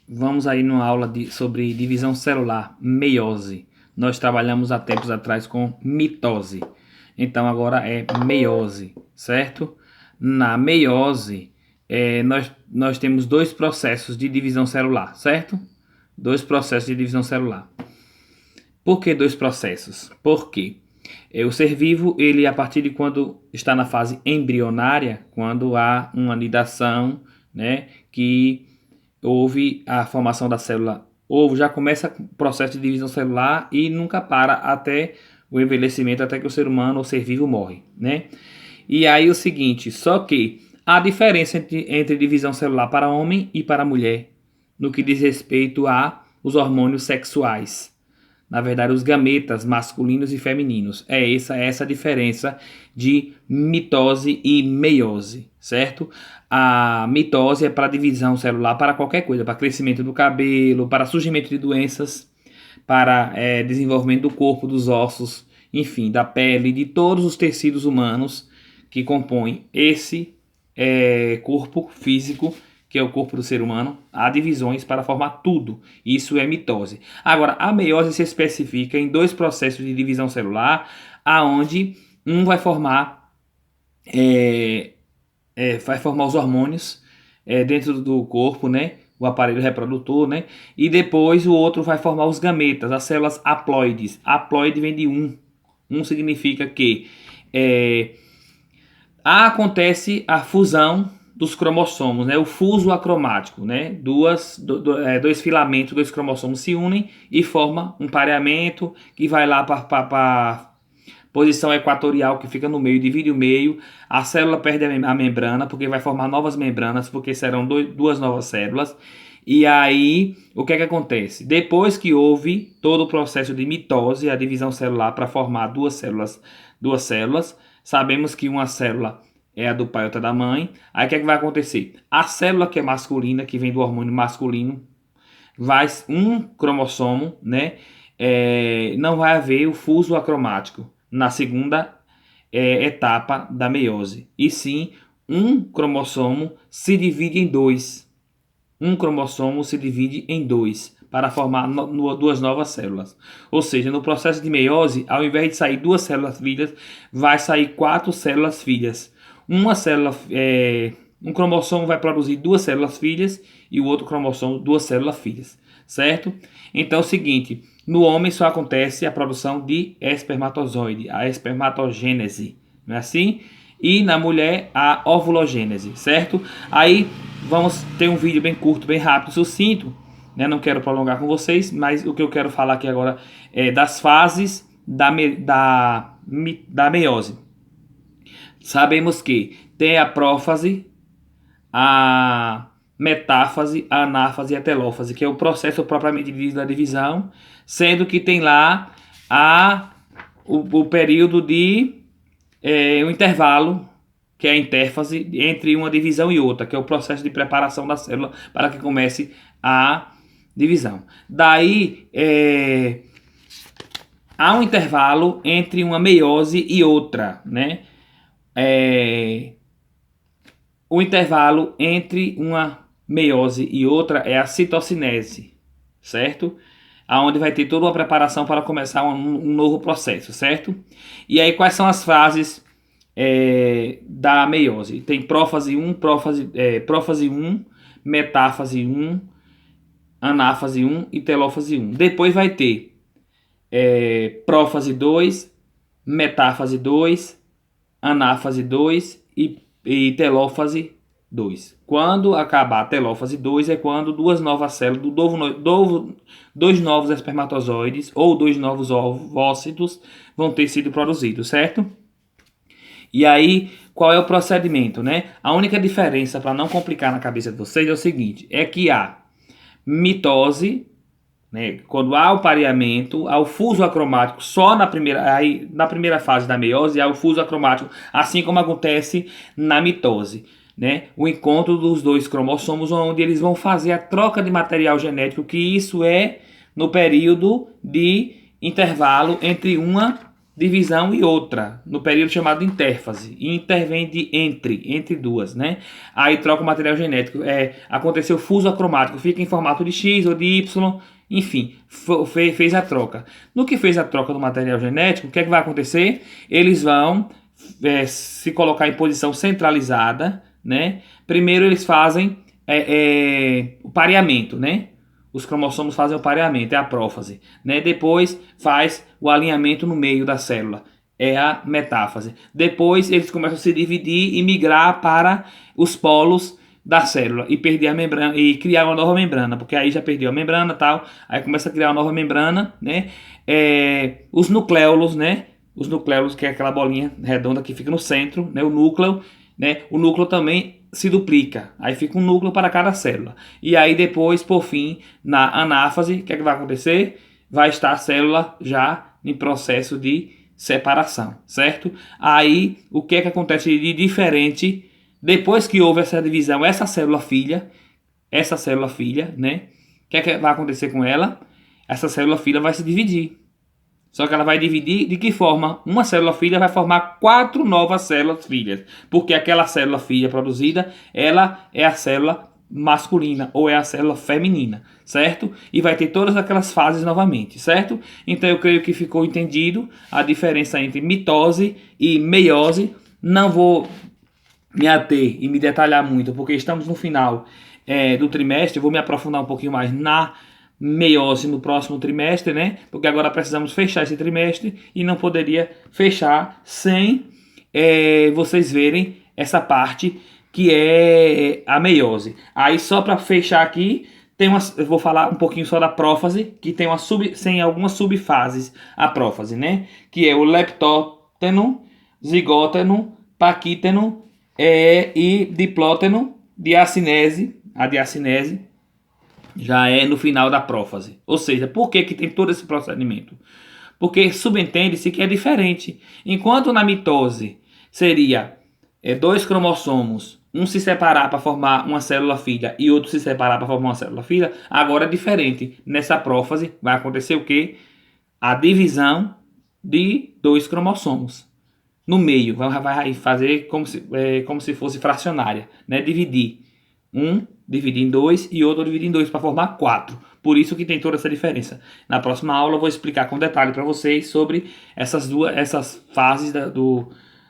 Vamos aí numa aula sobre divisão celular, meiose. Nós trabalhamos há tempos atrás com mitose. Então agora é meiose, certo? Na meiose, nós temos dois processos de divisão celular, certo? Dois processos de divisão celular. Por que dois processos? Porque o ser vivo, ele a partir de quando está na fase embrionária, quando há uma anidação, né, que houve a formação da célula ovo, já começa o processo de divisão celular e nunca para até o envelhecimento, até que o ser humano ou ser vivo morre, né? E aí o seguinte, só que há diferença entre divisão celular para homem e para mulher, no que diz respeito a os hormônios sexuais. Na verdade, os gametas masculinos e femininos. É essa a diferença de mitose e meiose, certo? A mitose é para divisão celular para qualquer coisa, para crescimento do cabelo, para surgimento de doenças, para desenvolvimento do corpo, dos ossos, enfim, da pele, de todos os tecidos humanos que compõem esse corpo físico, que é o corpo do ser humano. Há divisões para formar tudo. Isso é mitose. Agora, a meiose se especifica em dois processos de divisão celular, aonde um vai formar os hormônios dentro do corpo, né? O aparelho reprodutor, né? E depois o outro vai formar os gametas, as células haploides. Haploide vem de um. Um significa que acontece a fusão dos cromossomos, né? O fuso acromático, né? Dois filamentos, dois cromossomos se unem e formam um pareamento que vai lá para posição equatorial, que fica no meio, divide o meio. A célula perde a membrana, porque vai formar novas membranas, porque serão duas novas células. E aí, o que é que acontece? Depois que houve todo o processo de mitose, a divisão celular para formar duas células, sabemos que uma célula é a do pai e outra da mãe. Aí o que é que vai acontecer? A célula que é masculina, que vem do hormônio masculino, um cromossomo, né? Não vai haver o fuso acromático na segunda etapa da meiose. E sim, um cromossomo se divide em dois. Um cromossomo se divide em dois para formar duas novas células. Ou seja, no processo de meiose, ao invés de sair duas células filhas, vai sair 4 células filhas. Um cromossomo vai produzir 2 células filhas e o outro cromossomo 2 células filhas, certo? Então é o seguinte, no homem só acontece a produção de espermatozoide, a espermatogênese, não é assim? E na mulher a ovulogênese, certo? Aí vamos ter um vídeo bem curto, bem rápido, sucinto, né? Não quero prolongar com vocês, mas o que eu quero falar aqui agora é das fases da meiose. Sabemos que tem a prófase, a metáfase, a anáfase e a telófase, que é o processo propriamente dito da divisão, sendo que tem lá o período de o intervalo, que é a intérfase, entre uma divisão e outra, que é o processo de preparação da célula para que comece a divisão. Daí há um intervalo entre uma meiose e outra, né? O intervalo entre uma meiose e outra é a citocinese, certo? Aonde vai ter toda uma preparação para começar um novo processo, certo? E aí quais são as fases da meiose? Tem prófase 1, prófase 1, metáfase 1, anáfase 1 e telófase 1. Depois vai ter prófase 2, metáfase 2, anáfase 2 e telófase 2. Quando acabar a telófase 2 é quando duas novas células, dois novos espermatozoides ou dois novos ovócitos vão ter sido produzidos, certo? E aí, qual é o procedimento, né? A única diferença, para não complicar na cabeça de vocês, é o seguinte, é que há mitose, né, quando há o pareamento, há o fuso acromático só na primeira fase da meiose, há o fuso acromático, assim como acontece na mitose, né? O encontro dos dois cromossomos, onde eles vão fazer a troca de material genético, que isso é no período de intervalo entre uma divisão e outra, no período chamado intérfase, e intervém de entre duas, né? Aí troca o material genético, aconteceu fuso acromático, fica em formato de X ou de Y, enfim, fez a troca. No que fez a troca do material genético, o que é que vai acontecer? Eles vão se colocar em posição centralizada, né? Primeiro eles fazem o pareamento, né? Os cromossomos fazem o pareamento, é a prófase, né? Depois faz o alinhamento no meio da célula, é a metáfase. Depois eles começam a se dividir e migrar para os polos da célula e perder a membrana e criar uma nova membrana, porque aí já perdeu a membrana, tal, aí começa a criar uma nova membrana, né? Os nucléolos, né? Os nucléolos, que é aquela bolinha redonda que fica no centro, né? O núcleo, né? O núcleo também se duplica, aí fica um núcleo para cada célula. E aí depois, por fim, na anáfase, o que é que vai acontecer? Vai estar a célula já em processo de separação, certo? Aí, o que é que acontece de diferente depois que houve essa divisão, essa célula filha, né? O que é que vai acontecer com ela? Essa célula filha vai se dividir. Só que ela vai dividir de que forma? Uma célula filha vai formar 4 novas células filhas. Porque aquela célula filha produzida, ela é a célula masculina ou é a célula feminina, certo? E vai ter todas aquelas fases novamente, certo? Então eu creio que ficou entendido a diferença entre mitose e meiose. Não vou me ater e me detalhar muito, porque estamos no final do trimestre. Eu vou me aprofundar um pouquinho mais na meiose no próximo trimestre, né? Porque agora precisamos fechar esse trimestre e não poderia fechar sem vocês verem essa parte que é a meiose. Aí só para fechar aqui, eu vou falar um pouquinho só da prófase, que tem algumas subfases a prófase, né? Que é o leptóteno, zigóteno, paquíteno e diplóteno, diacinese, a diacinese já é no final da prófase. Ou seja, por que tem todo esse procedimento? Porque subentende-se que é diferente. Enquanto na mitose seria 2 cromossomos, um se separar para formar uma célula filha e outro se separar para formar uma célula filha, agora é diferente. Nessa prófase vai acontecer o quê? A divisão de 2 cromossomos. No meio, vai fazer como se fosse fracionária, né? Dividir. Dividir em 2 e outro dividir em 2 para formar 4. Por isso que tem toda essa diferença. Na próxima aula eu vou explicar com detalhe para vocês sobre essas fases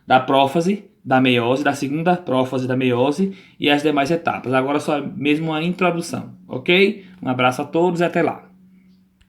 da prófase, da meiose, da segunda prófase da meiose e as demais etapas. Agora só mesmo uma introdução, ok? Um abraço a todos e até lá.